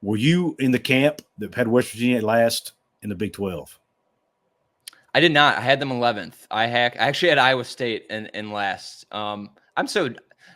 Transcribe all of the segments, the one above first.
Were you in the camp that had West Virginia at last in the Big 12? I did not. I had them 11th. I actually had Iowa State in last. I'm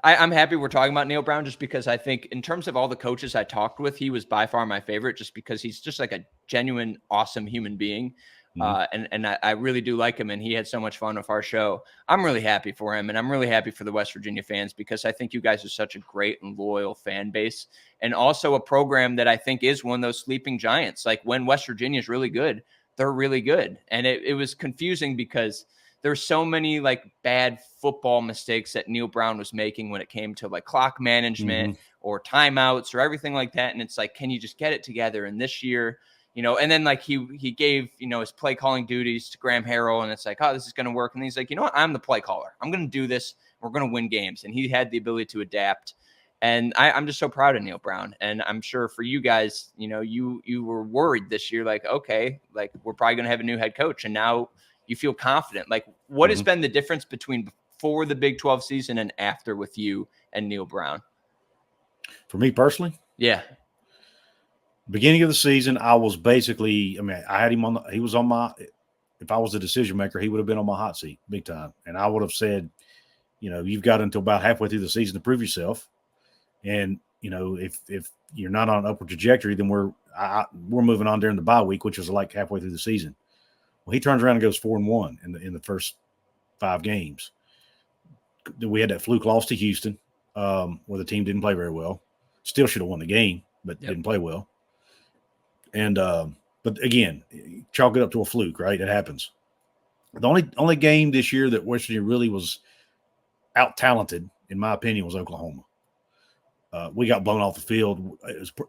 happy we're talking about Neil Brown, just because I think in terms of all the coaches I talked with, he was by far my favorite, just because he's just like a genuine, awesome human being. And I really do like him, and he had so much fun with our show. I'm really happy for him, and I'm really happy for the West Virginia fans, because I think you guys are such a great and loyal fan base, and also a program that I think is one of those sleeping giants. Like, when West Virginia is really good, they're really good. And it was confusing because there's so many like bad football mistakes that Neil Brown was making when it came to like clock management or timeouts or everything like that. And it's like, can you just get it together? And this year, and then like he gave, his play calling duties to Graham Harrell, and it's like, oh, this is going to work. And he's like, you know what? I'm the play caller. I'm going to do this. We're going to win games. And he had the ability to adapt. And I'm just so proud of Neil Brown. And I'm sure for you guys, you were worried this year, like, okay, like we're probably going to have a new head coach. And now you feel confident. Like, what has been the difference between before the Big 12 season and after with you and Neil Brown? For me personally? Yeah. Beginning of the season, I was basically, I had him he was on my, if I was the decision maker, he would have been on my hot seat big time. And I would have said, you've got until about halfway through the season to prove yourself. And, if you're not on an upward trajectory, then we're moving on during the bye week, which was like halfway through the season. Well, he turns around and goes 4-1 in the first 5 games. We had that fluke loss to Houston, where the team didn't play very well. Still should have won the game, but didn't play well. And but again, chalk it up to a fluke, right? It happens. The only game this year that West Virginia really was out talented, in my opinion, was Oklahoma. We got blown off the field.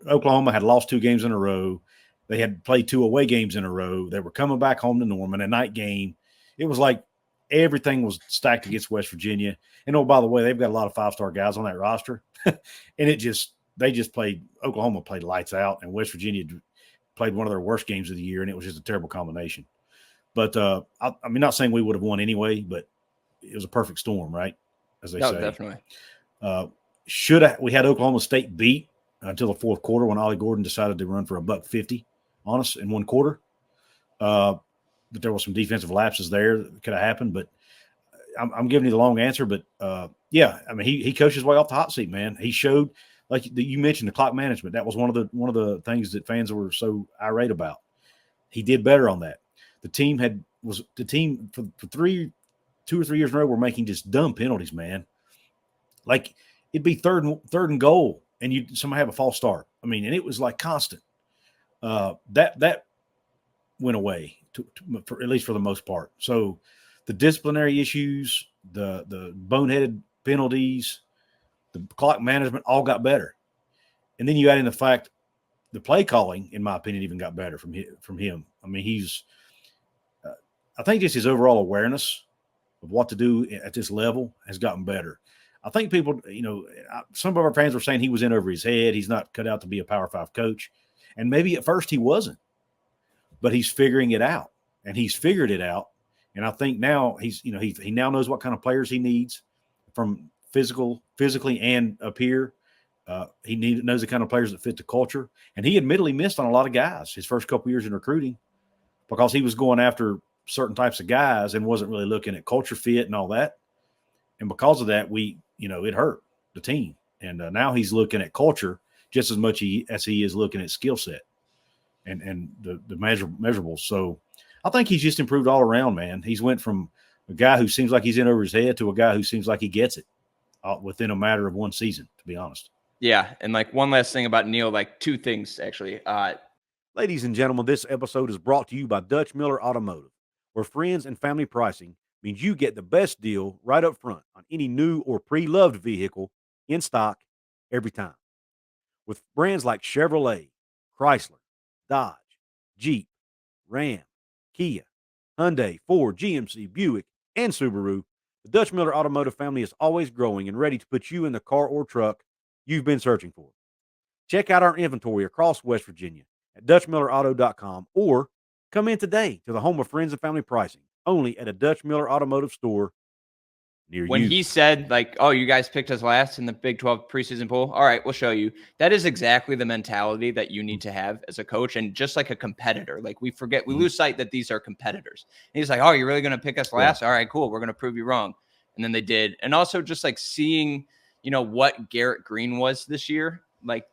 Oklahoma had lost 2 games in a row. They had played 2 away games in a row. They were coming back home to Norman, a night game. It was like everything was stacked against West Virginia. And oh, by the way, they've got a lot of 5-star guys on that roster. And Oklahoma played lights out, and West Virginia played one of their worst games of the year, and it was just a terrible combination. But I'm not saying we would have won anyway, but it was a perfect storm, right? As they say. Definitely. We had Oklahoma State beat until the fourth quarter when Ollie Gordon decided to run for $150 on us in one quarter. But there was some defensive lapses there that could have happened. But I'm giving you the long answer. But he coached his way off the hot seat, man. He showed, like you mentioned, the clock management. That was one of the things that fans were so irate about. He did better on that. The team for 2 or 3 years in a row were making just dumb penalties, man. Like, it'd be third and goal, and somebody have a false start. And it was like constant. That went away, at least for the most part. So the disciplinary issues, the boneheaded penalties, the clock management all got better. And then you add in the fact the play calling, in my opinion, even got better from him. I think just his overall awareness of what to do at this level has gotten better. I think people, some of our fans were saying he was in over his head. He's not cut out to be a Power 5 coach. And maybe at first he wasn't. But he's figuring it out. And he's figured it out. And I think now he now knows what kind of players he needs from physically and up here. He knows the kind of players that fit the culture. And he admittedly missed on a lot of guys his first couple years in recruiting because he was going after certain types of guys and wasn't really looking at culture fit and all that. And because of that, it hurt the team. And now he's looking at culture just as much as he is looking at skill set and the measurables. So I think he's just improved all around, man. He's went from a guy who seems like he's in over his head to a guy who seems like he gets it within a matter of one season, to be honest. Yeah. And like one last thing about Neil, like 2 things, actually. Ladies and gentlemen, this episode is brought to you by Dutch Miller Automotive, where friends and family pricing means you get the best deal right up front on any new or pre-loved vehicle in stock every time. With brands like Chevrolet, Chrysler, Dodge, Jeep, Ram, Kia, Hyundai, Ford, GMC, Buick, and Subaru, the Dutch Miller Automotive family is always growing and ready to put you in the car or truck you've been searching for. Check out our inventory across West Virginia at DutchMillerAuto.com or come in today to the home of friends and family pricing, only at a Dutch Miller Automotive store near when you. he said, like, oh, you guys picked us last in the Big 12 preseason poll. All right, we'll show you. That is exactly the mentality that you need to have as a coach and just like a competitor. Like we lose sight that these are competitors. And he's like, oh, you're really going to pick us last? All right, cool. We're going to prove you wrong. And then they did. And also just like seeing, what Garrett Green was this year. Like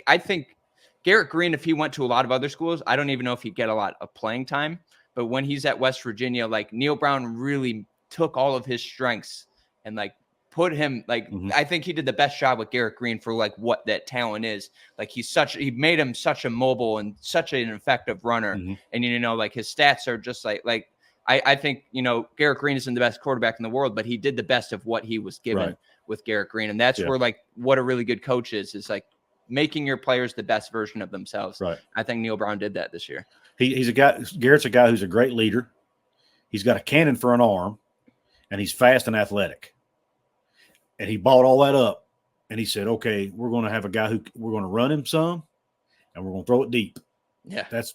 I think Garrett Green, if he went to a lot of other schools, I don't even know if he'd get a lot of playing time. But when he's at West Virginia, like Neil Brown really took all of his strengths and like put him I think he did the best job with Garrett Green for like what that talent is. Like he made him such a mobile and such an effective runner. And like his stats are just like I think Garrett Green isn't the best quarterback in the world, but he did the best of what he was given with Garrett Green. And that's where like what a really good coach is like making your players the best version of themselves. Right. I think Neil Brown did that this year. He's a guy. Garrett's a guy who's a great leader. He's got a cannon for an arm. And he's fast and athletic. And he bought all that up. And he said, okay, we're going to have a guy we're going to run him some, and we're going to throw it deep. Yeah. That's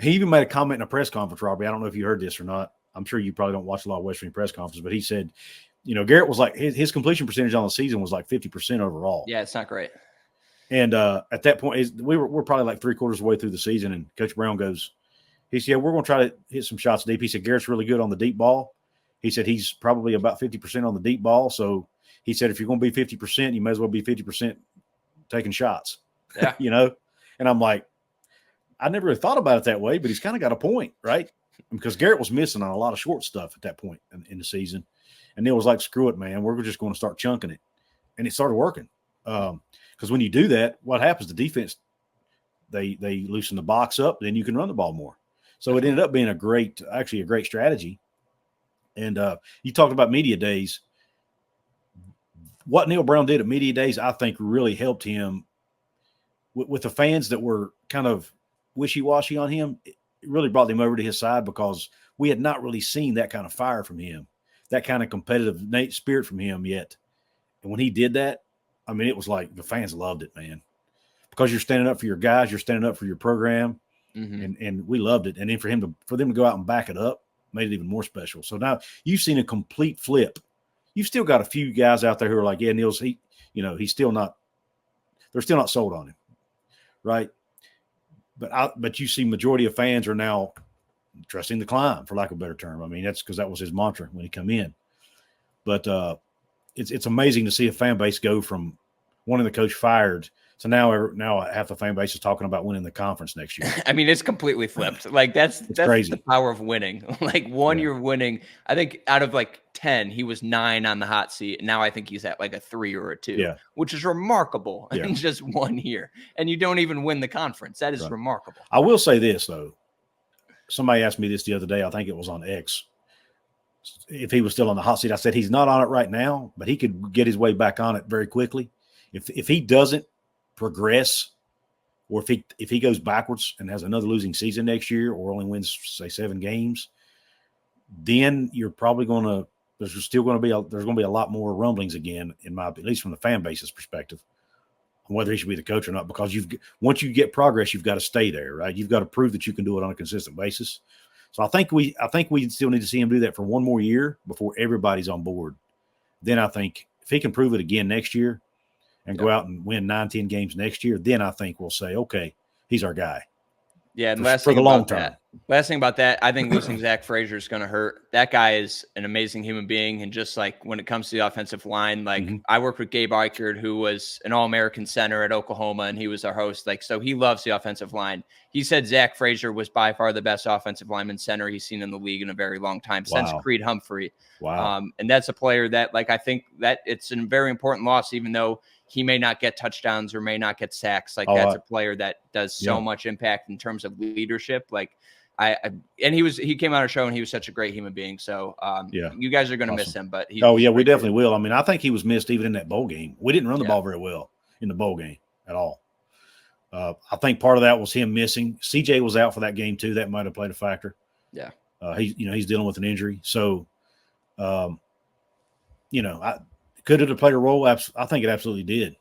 he even made a comment in a press conference, Robbie. I don't know if you heard this or not. I'm sure you probably don't watch a lot of West Virginia press conferences, but he said, Garrett was like, his completion percentage on the season was like 50% overall. Yeah, it's not great. And at that point, we're probably like 3/4 of the way through the season, and Coach Brown goes, he said, we're going to try to hit some shots deep. He said, Garrett's really good on the deep ball. He said he's probably about 50% on the deep ball. So he said, if you're going to be 50%, you may as well be 50% taking shots. Yeah. And I'm like, I never really thought about it that way, but he's kind of got a point, right? Because Garrett was missing on a lot of short stuff at that point in the season. And Neil was like, screw it, man. We're just going to start chunking it. And it started working. Because when you do that, what happens? The defense, they loosen the box up, then you can run the ball more. So it ended up being a great strategy. And you talked about media days. What Neil Brown did at media days, I think, really helped him with the fans that were kind of wishy-washy on him. It really brought them over to his side because we had not really seen that kind of fire from him, that kind of competitive spirit from him yet. And when he did that, I mean, it was like the fans loved it, man, because you're standing up for your guys, you're standing up for your program, and we loved it. And then for them to go out and back it up made it even more special. So now you've seen a complete flip. You've still got a few guys out there who are like, yeah, Neil's he's still not. They're still not sold on him, right? But you see, majority of fans are now trusting the climb, for lack of a better term. I mean, that's because that was his mantra when he come in. But it's amazing to see a fan base go from wanting the coach fired to now half the fan base is talking about winning the conference next year. I mean, it's completely flipped. Like that's crazy. The power of winning. Like year winning. I think out of like 10, he was 9 on the hot seat. And now I think he's at like a 3 or a 2, which is remarkable in just 1 year. And you don't even win the conference. That is remarkable. I will say this though. Somebody asked me this the other day. I think it was on X. If he was still on the hot seat, I said he's not on it right now, but he could get his way back on it very quickly. If he doesn't progress, or if he goes backwards and has another losing season next year, or only wins say 7 games, then you're probably there's going to be a lot more rumblings again, at least from the fan base's perspective, on whether he should be the coach or not. Because once you get progress, you've got to stay there, right? You've got to prove that you can do it on a consistent basis. So I think we still need to see him do that for 1 more year before everybody's on board. Then I think if he can prove it again next year and go out and win 9-10 games next year, then I think we'll say, okay, he's our guy. Yeah, and for the long term. Last thing about that, I think losing Zach Frazier is going to hurt. That guy is an amazing human being, and just like when it comes to the offensive line, like I worked with Gabe Eichert, who was an All-American center at Oklahoma, and he was our host. Like, so he loves the offensive line. He said Zach Frazier was by far the best offensive lineman center he's seen in the league in a very long time, since Creed Humphrey. Wow. And that's a player that, like, I think that it's a very important loss, even though he may not get touchdowns or may not get sacks. Like that's a player that does so much impact in terms of leadership. Like and he came on our show and he was such a great human being. So you guys are going to miss him, but we definitely will. I mean, I think he was missed even in that bowl game. We didn't run the ball very well in the bowl game at all. I think part of that was him missing. CJ was out for that game too. That might've played a factor. Yeah. He's dealing with an injury. So, could it have played a role? I think it absolutely did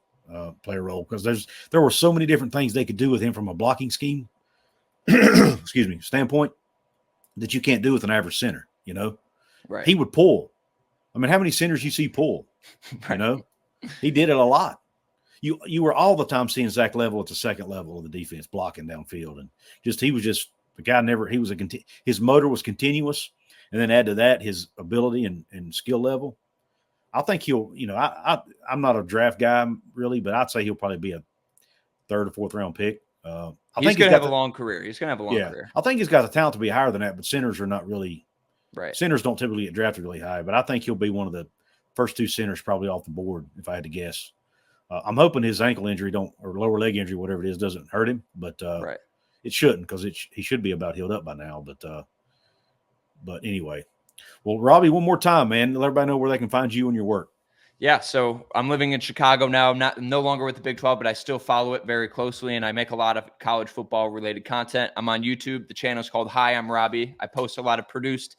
play a role, because there were so many different things they could do with him from a blocking scheme, standpoint, that you can't do with an average center. Right? He would pull, I mean, how many centers you see pull? Right. You know, he did it a lot. You were all the time seeing Zach Level at the second level of the defense blocking downfield, and he was just the guy. His motor was continuous, and then add to that his ability and skill level. I think he'll. I'm not a draft guy really, but I'd say he'll probably be a third or fourth round pick. He's going to have a long career. He's going to have a long career. I think he's got the talent to be higher than that, but centers are not really right. Centers don't typically get drafted really high, but I think he'll be one of the first two centers probably off the board if I had to guess. I'm hoping his ankle injury or lower leg injury, whatever it is, doesn't hurt him, but it shouldn't because he should be about healed up by now. But anyway, well, Robbie, one more time, man, let everybody know where they can find you and your work. Yeah, so I'm living in Chicago now. I'm no longer with the Big 12, but I still follow it very closely, and I make a lot of college football-related content. I'm on YouTube. The channel is called Hi, I'm Robbie. I post a lot of produced,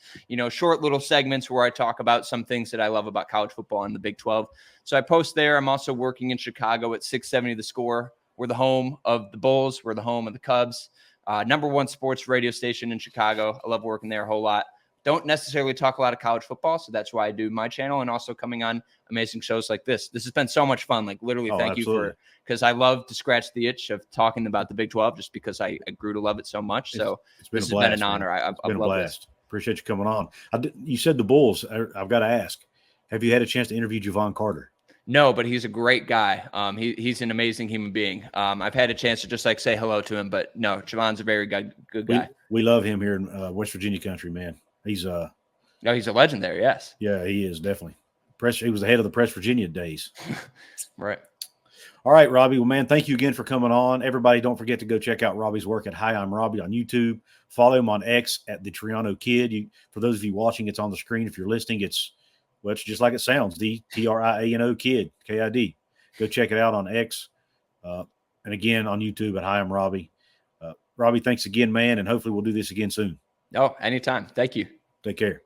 short little segments where I talk about some things that I love about college football and the Big 12. So I post there. I'm also working in Chicago at 670 The Score. We're the home of the Bulls. We're the home of the Cubs. #1 sports radio station in Chicago. I love working there a whole lot. Don't necessarily talk a lot of college football, so that's why I do my channel, and also coming on amazing shows like this. This has been so much fun. Like, literally, thank absolutely. you because I love to scratch the itch of talking about the Big 12 just because I grew to love it so much. So this has been an honor. I've been a blast. This. Appreciate you coming on. You said the Bulls. I've got to ask, have you had a chance to interview Javon Carter? No, but he's a great guy. He's an amazing human being. I've had a chance to just say hello to him, but no, Javon's a very good guy. We love him here in West Virginia country, man. He's a legend there. Yes. Yeah, he is definitely. He was the head of the Press Virginia days. Right. All right, Robbie. Well, man, thank you again for coming on. Everybody, don't forget to go check out Robbie's work at Hi, I'm Robbie on YouTube. Follow him on X at the Triano Kid. For those of you watching, it's on the screen. If you're listening, it's just like it sounds. The Triano Kid, KID. Go check it out on X. And again, on YouTube at Hi, I'm Robbie. Robbie, thanks again, man. And hopefully we'll do this again soon. Oh, anytime. Thank you. Take care.